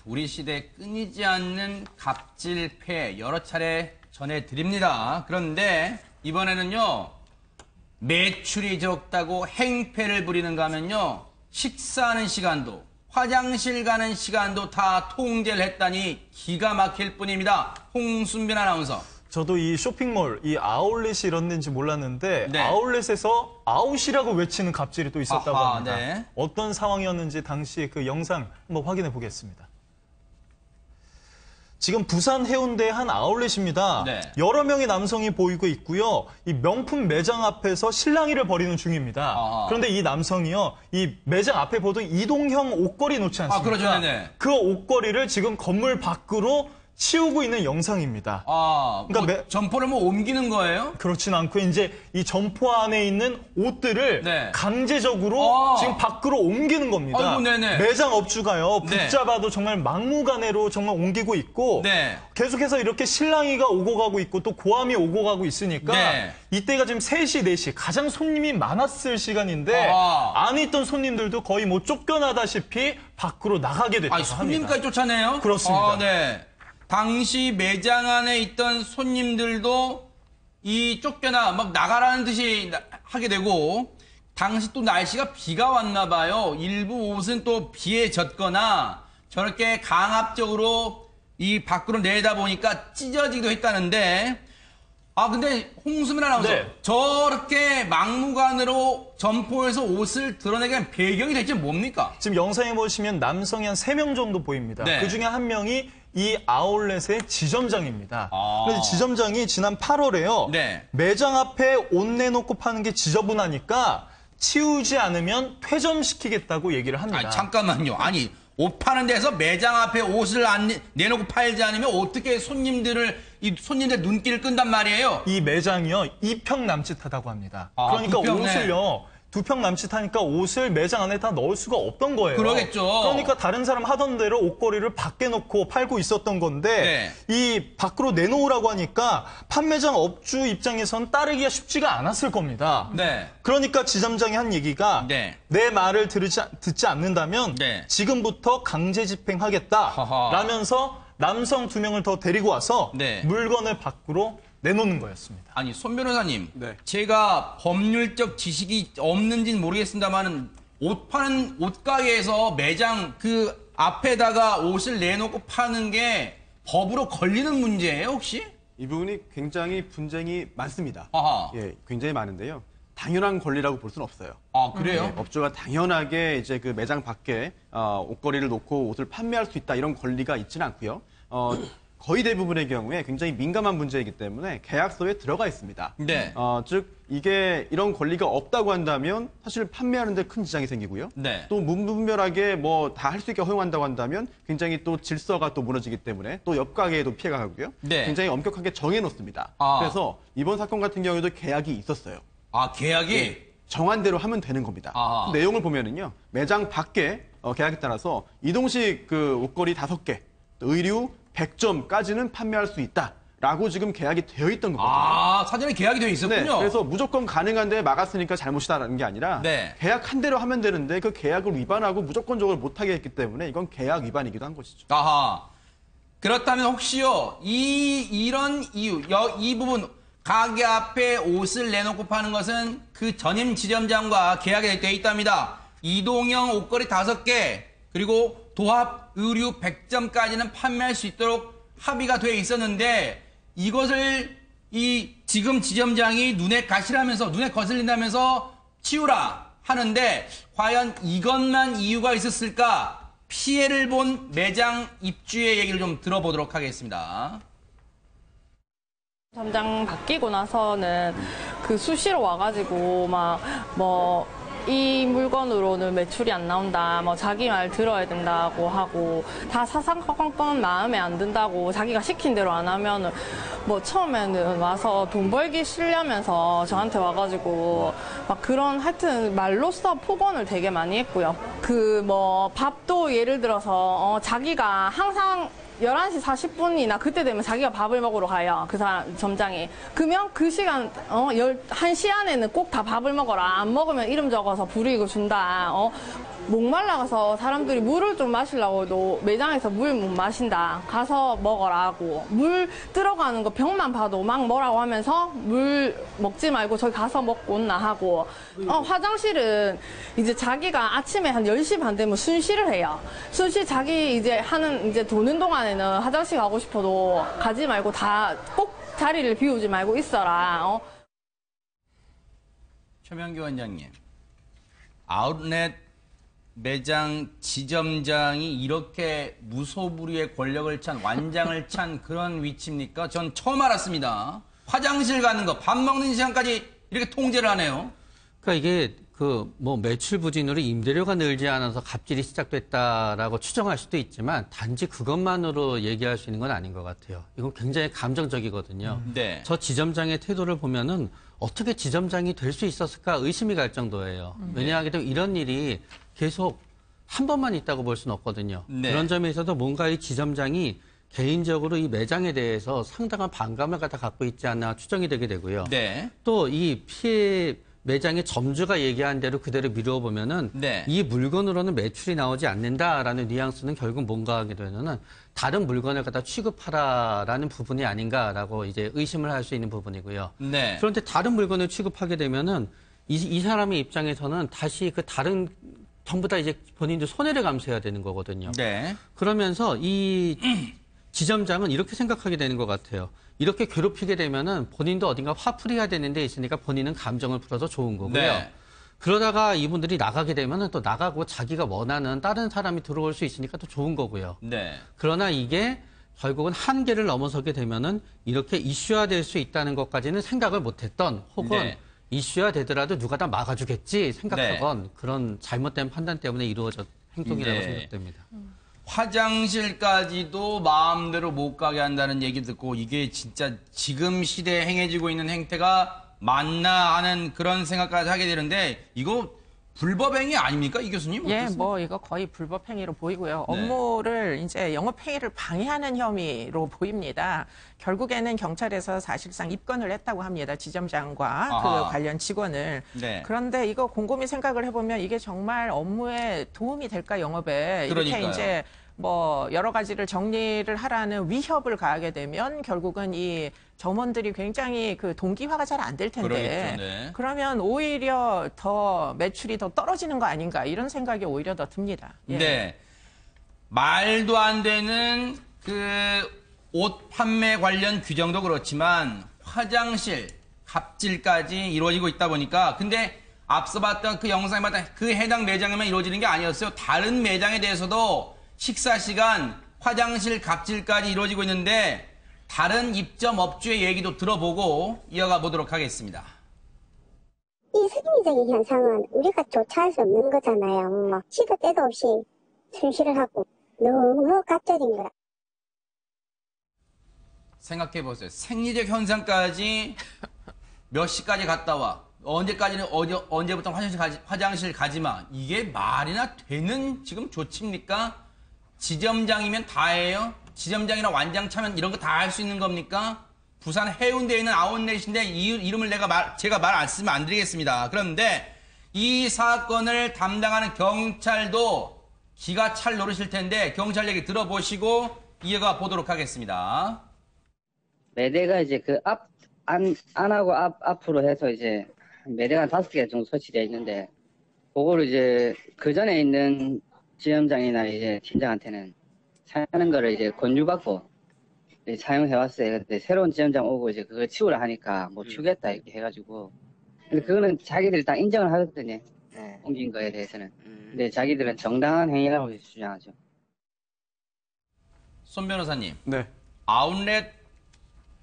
우리 시대에 끊이지 않는 갑질패 여러 차례 전해드립니다. 그런데 이번에는요, 매출이 적다고 행패를 부리는가 하면요, 식사하는 시간도, 화장실 가는 시간도 다 통제를 했다니 기가 막힐 뿐입니다. 홍순빈 아나운서. 저도 이 쇼핑몰, 이 아울렛이 이런 데인지 몰랐는데 네. 아울렛에서 아웃이라고 외치는 갑질이 또 있었다고 아하, 합니다. 네. 어떤 상황이었는지 당시 그 영상 한번 확인해 보겠습니다. 지금 부산 해운대의 한 아울렛입니다. 네. 여러 명의 남성이 보이고 있고요. 이 명품 매장 앞에서 실랑이를 벌이는 중입니다. 아하. 그런데 이 남성이요, 이 매장 앞에 보통 이동형 옷걸이 놓지 않습니까? 그렇죠, 네네. 그 옷걸이를 지금 건물 밖으로 치우고 있는 영상입니다. 그러니까 뭐 점포를 뭐 옮기는 거예요? 그렇진 않고 이제 이 점포 안에 있는 옷들을 네. 강제적으로 지금 밖으로 옮기는 겁니다. 아이고, 네네. 매장 업주가요, 네. 붙잡아도 정말 막무가내로 정말 옮기고 있고 네. 계속해서 이렇게 실랑이가 오고 가고 있고 또 고함이 오고 가고 있으니까 네. 이때가 지금 3시, 4시 가장 손님이 많았을 시간인데 안에 있던 손님들도 거의 뭐 쫓겨나다시피 밖으로 나가게 됐다고 합니다. 손님까지 쫓아내요? 그렇습니다. 네. 당시 매장 안에 있던 손님들도 이 쫓겨나 막 나가라는 듯이 하게 되고, 당시 또 날씨가 비가 왔나 봐요. 일부 옷은 또 비에 젖거나 저렇게 강압적으로 이 밖으로 내다 보니까 찢어지기도 했다는데, 근데 홍수민 아나운서, 네. 저렇게 막무가내로 점포에서 옷을 드러내게 한 배경이 대체 뭡니까? 지금 영상에 보시면 남성이 한 3명 정도 보입니다. 네. 그중에 한 명이 이 아울렛의 지점장입니다. 그래서 지점장이 지난 8월에요. 네. 매장 앞에 옷 내놓고 파는 게 지저분하니까 치우지 않으면 퇴점시키겠다고 얘기를 합니다. 잠깐만요. 옷 파는 데서 매장 앞에 옷을 내놓고 팔지 않으면 어떻게 손님들 눈길을 끈단 말이에요? 이 매장이요, 2평 남짓하다고 합니다. 그러니까 2평, 옷을요, 2평 남짓하니까 옷을 매장 안에 다 넣을 수가 없던 거예요. 그러겠죠. 그러니까 다른 사람 하던 대로 옷걸이를 밖에 놓고 팔고 있었던 건데 이 밖으로 내놓으라고 하니까 판매장 업주 입장에선 따르기가 쉽지가 않았을 겁니다. 네. 그러니까 지점장이 한 얘기가 내 말을 듣지 않는다면 지금부터 강제 집행하겠다 라면서 남성 2명을 더 데리고 와서 물건을 밖으로 내놓는 거였습니다. 손 변호사님, 제가 법률적 지식이 없는지는 모르겠습니다만 옷 파는 옷가게에서 매장 그 앞에다가 옷을 내놓고 파는 게 법으로 걸리는 문제예요, 혹시? 이 부분이 굉장히 분쟁이 많습니다. 예, 굉장히 많은데요. 당연한 권리라고 볼 수는 없어요. 그래요? 업주가 당연하게 이제 그 매장 밖에 옷걸이를 놓고 옷을 판매할 수 있다 이런 권리가 있지는 않고요. 거의 대부분의 경우에 굉장히 민감한 문제이기 때문에 계약서에 들어가 있습니다. 네. 즉 이게 이런 권리가 없다고 한다면 사실 판매하는 데 큰 지장이 생기고요. 또 무분별하게 뭐 다 할 수 있게 허용한다고 한다면 굉장히 또 질서가 또 무너지기 때문에 또 옆 가게에도 피해가 가고요. 굉장히 엄격하게 정해놓습니다. 그래서 이번 사건 같은 경우에도 계약이 있었어요. 계약이? 정한 대로 하면 되는 겁니다. 그 내용을 보면은요, 매장 밖에 계약에 따라서 이동식 그 옷걸이 5개, 의류 100점까지는 판매할 수 있다라고 지금 계약이 되어 있던 거거든요. 사전에 계약이 되어 있었군요. 그래서 무조건 가능한데 막았으니까 잘못이다라는 게 아니라 계약한 대로 하면 되는데 그 계약을 위반하고 무조건적으로 못하게 했기 때문에 이건 계약 위반이기도 한 것이죠. 그렇다면 혹시요, 이런 이유, 이 부분, 가게 앞에 옷을 내놓고 파는 것은 그 전임 지점장과 계약이 되어 있답니다. 이동형 옷걸이 5개, 그리고 도합 의류 100점까지는 판매할 수 있도록 합의가 되어 있었는데, 이것을 지금 지점장이 눈에 거슬린다면서 치우라 하는데, 과연 이것만 이유가 있었을까? 피해를 본 매장 입주의 얘기를 좀 들어보도록 하겠습니다. 점장 바뀌고 나서는 그 수시로 와가지고 이 물건으로는 매출이 안 나온다, 자기 말 들어야 된다고 하고, 다 사상건건 마음에 안 든다고 자기가 시킨 대로 안 하면은, 처음에는 와서 돈 벌기 싫냐면서 저한테 와가지고, 그런 하여튼 말로써 폭언을 되게 많이 했고요. 밥도 예를 들어서, 자기가 항상 11시 40분이나 그때 되면 자기가 밥을 먹으러 가요. 그 사람, 점장이. 그러면 그 시간, 1시 안에는 꼭 다 밥을 먹어라. 안 먹으면 이름 적어서 불이익을 준다. 목말라가서 사람들이 물을 좀 마시려고도 매장에서 물 못 마신다. 가서 먹어라 하고. 물 들어가는 거 병만 봐도 막 뭐라고 하면서 물 먹지 말고 저기 가서 먹고 온나 하고. 화장실은 이제 자기가 아침에 한 10시 반 되면 순시를 해요. 순시 자기 이제 도는 동안에는 화장실 가고 싶어도 가지 말고 다 꼭 자리를 비우지 말고 있어라. 최명규 원장님, 아웃렛 매장 지점장이 이렇게 무소불위의 권력을 찬 완장을 찬 그런 위치입니까? 전 처음 알았습니다. 화장실 가는 거, 밥 먹는 시간까지 이렇게 통제를 하네요. 그러니까 이게 매출 부진으로 임대료가 늘지 않아서 갑질이 시작됐다라고 추정할 수도 있지만 단지 그것만으로 얘기할 수 있는 건 아닌 것 같아요. 이건 굉장히 감정적이거든요. 네. 저 지점장의 태도를 보면은 어떻게 지점장이 될 수 있었을까 의심이 갈 정도예요. 왜냐하면 이런 일이 계속 한 번만 있다고 볼 수는 없거든요. 네. 그런 점에서도 뭔가 이 지점장이 개인적으로 이 매장에 대해서 상당한 반감을 갖고 있지 않나 추정이 되게 되고요. 네. 또 이 피해 매장의 점주가 얘기한 대로 그대로 미뤄보면은 네. 이 물건으로는 매출이 나오지 않는다라는 뉘앙스는 결국 뭔가 하게 되면은 다른 물건을 갖다 취급하라라는 부분이 아닌가라고 이제 의심을 할 수 있는 부분이고요. 네. 그런데 다른 물건을 취급하게 되면은 이 사람의 입장에서는 다시 그 다른 전부 다 이제 본인도 손해를 감수해야 되는 거거든요. 네. 그러면서 이 지점장은 이렇게 생각하게 되는 것 같아요. 이렇게 괴롭히게 되면은 본인도 어딘가 화풀이해야 되는 데 있으니까 본인은 감정을 풀어서 좋은 거고요. 네. 그러다가 이분들이 나가게 되면은 또 나가고 자기가 원하는 다른 사람이 들어올 수 있으니까 또 좋은 거고요. 네. 그러나 이게 결국은 한계를 넘어서게 되면은 이렇게 이슈화될 수 있다는 것까지는 생각을 못했던 혹은 네. 이슈화 되더라도 누가 다 막아주겠지 생각하건 그런 잘못된 판단 때문에 이루어진 행동이라고 네. 생각됩니다. 화장실까지도 마음대로 못 가게 한다는 얘기 듣고 이게 진짜 지금 시대에 행해지고 있는 행태가 맞나 하는 그런 생각까지 하게 되는데 이거 불법행위 아닙니까? 이 교수님? 예, 어떻습니까? 이거 거의 불법행위로 보이고요. 네. 업무를 이제 영업행위를 방해하는 혐의로 보입니다. 결국에는 경찰에서 사실상 입건을 했다고 합니다. 지점장과 아하. 그 관련 직원을. 네. 그런데 이거 곰곰이 생각을 해보면 이게 정말 업무에 도움이 될까, 영업에. 이렇게 그러니까요. 이제 여러 가지를 정리를 하라는 위협을 가하게 되면 결국은 이 점원들이 굉장히 그 동기화가 잘 안 될 텐데. 그러겠죠, 네. 그러면 오히려 더 매출이 더 떨어지는 거 아닌가 이런 생각이 오히려 더 듭니다. 예. 네. 말도 안 되는 그 옷 판매 관련 규정도 그렇지만 화장실 갑질까지 이루어지고 있다 보니까 근데 앞서 봤던 그 영상에 봤던 그 해당 매장에만 이루어지는 게 아니었어요. 다른 매장에 대해서도 식사 시간 화장실 갑질까지 이루어지고 있는데 다른 입점 업주의 얘기도 들어보고 이어가 보도록 하겠습니다. 이 세계적인 현상은 우리가 조차할 수 없는 거잖아요. 시도 때도 없이 순시를 하고 너무 갑자기인 거라. 생각해보세요. 생리적 현상까지 몇 시까지 갔다 와. 언제까지는 언제부터 화장실 가지 마. 이게 말이나 되는 지금 조치입니까? 지점장이면 다예요? 지점장이랑 완장 차면 이런 거 다 할 수 있는 겁니까? 부산 해운대에 있는 아웃렛인데 이 이름을 제가 말 안 쓰면 안 드리겠습니다. 그런데 이 사건을 담당하는 경찰도 기가 찰 노릇일 텐데 경찰 얘기 들어보시고 이어가 보도록 하겠습니다. 매대가 이제 안하고 앞으로 해서 이제 매대가 5개 정도 설치되어 있는데, 그거를 이제 그 전에 있는 지점장이나 이제 팀장한테는 사용하는 거를 이제 권유받고 사용해왔어요. 근데 새로운 지점장 오고 이제 그걸 치우라 하니까 못 치우겠다 이렇게 해가지고. 근데 그거는 자기들이 다 인정을 하거든요. 옮긴 거에 대해서는. 근데 자기들은 정당한 행위라고 주장하죠. 손 변호사님. 네. 아웃렛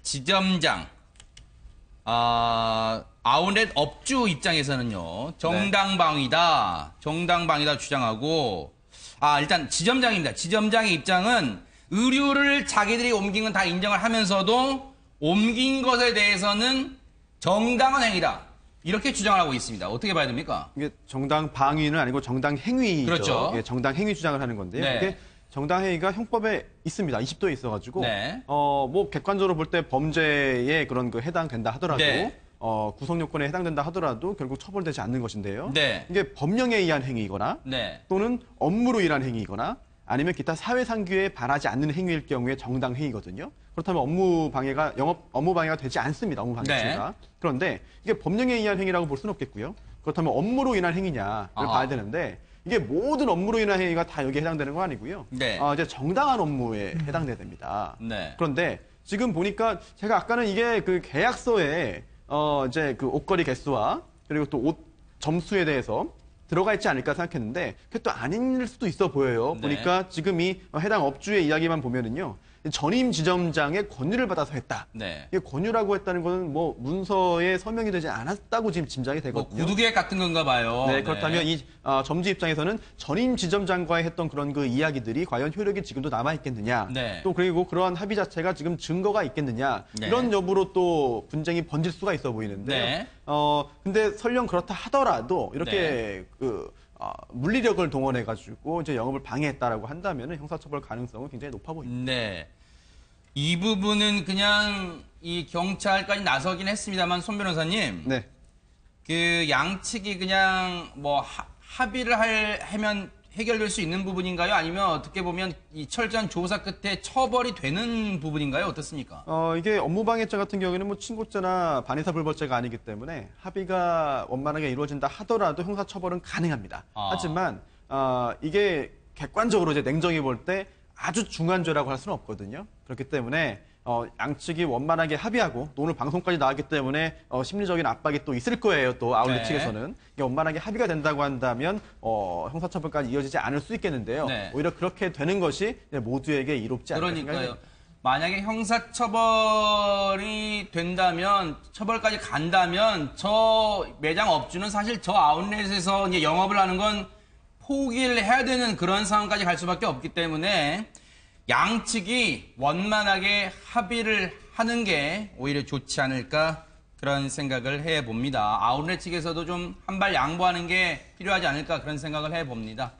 지점장, 아웃렛 업주 입장에서는요, 정당방위다 주장하고, 일단 지점장입니다. 지점장의 입장은 의류를 자기들이 옮긴 건 다 인정을 하면서도 옮긴 것에 대해서는 정당한 행위다. 이렇게 주장을 하고 있습니다. 어떻게 봐야 됩니까? 이게 정당 방위는 아니고 정당 행위죠. 그렇죠. 예, 정당 행위 주장을 하는 건데요. 네. 이게 정당회의가 형법에 있습니다. 20도에 있어가지고 네. 뭐 객관적으로 볼 때 범죄에 그런 그 해당된다 하더라도 네. 구성 요건에 해당된다 하더라도 결국 처벌되지 않는 것인데요. 네. 이게 법령에 의한 행위이거나 네. 또는 업무로 인한 행위이거나 아니면 기타 사회상규에 반하지 않는 행위일 경우에 정당회의거든요. 그렇다면 업무 방해가 되지 않습니다. 업무 방해 자체가. 그런데 이게 법령에 의한 행위라고 볼 수는 없겠고요. 그렇다면 업무로 인한 행위냐를 봐야 되는데 이게 모든 업무로 인한 행위가 다 여기에 해당되는 건 아니고요. 네. 이제 정당한 업무에 해당돼야 됩니다. 네. 그런데 지금 보니까 제가 아까는 이게 그 계약서에 이제 그 옷걸이 개수와 그리고 또 옷 점수에 대해서 들어가 있지 않을까 생각했는데 그게 또 아닐 수도 있어 보여요. 네. 보니까 지금 이 해당 업주의 이야기만 보면은요. 전임 지점장의 권유를 받아서 했다. 네. 이게 권유라고 했다는 거는 뭐 문서에 서명이 되지 않았다고 지금 짐작이 뭐 되거든요. 구두계획 같은 건가 봐요. 네, 그렇다면 이 점주 입장에서는 전임 지점장과의 했던 그런 그 이야기들이 과연 효력이 지금도 남아 있겠느냐. 네. 또 그리고 그러한 합의 자체가 지금 증거가 있겠느냐. 네. 이런 여부로 또 분쟁이 번질 수가 있어 보이는데요. 네. 근데 설령 그렇다 하더라도 이렇게 네. 물리력을 동원해가지고 이제 영업을 방해했다라고 한다면 형사처벌 가능성은 굉장히 높아 보입니다. 네. 이 부분은 그냥 이 경찰까지 나서긴 했습니다만 손 변호사님. 네. 그 양측이 그냥 뭐 합의를 하면 해결될 수 있는 부분인가요? 아니면 어떻게 보면 이 철저한 조사 끝에 처벌이 되는 부분인가요? 어떻습니까? 이게 업무방해죄 같은 경우에는 뭐 친고죄나 반의사불벌죄가 아니기 때문에 합의가 원만하게 이루어진다 하더라도 형사처벌은 가능합니다. 하지만 이게 객관적으로 이제 냉정히 볼 때 아주 중한 죄라고 할 수는 없거든요. 그렇기 때문에 양측이 원만하게 합의하고 또 오늘 방송까지 나왔기 때문에 심리적인 압박이 또 있을 거예요. 또 아울렛 네. 측에서는 이게 원만하게 합의가 된다고 한다면 형사처벌까지 이어지지 않을 수 있겠는데요. 네. 오히려 그렇게 되는 것이 모두에게 이롭지 않을까 생각이 그러니까요. 됩니다. 만약에 형사처벌이 된다면, 처벌까지 간다면, 저 매장 업주는 사실 저 아웃렛에서 이제 영업을 하는 건 포기를 해야 되는 그런 상황까지 갈 수밖에 없기 때문에 양측이 원만하게 합의를 하는 게 오히려 좋지 않을까 그런 생각을 해봅니다. 아웃렛 측에서도 좀 한 발 양보하는 게 필요하지 않을까 그런 생각을 해봅니다.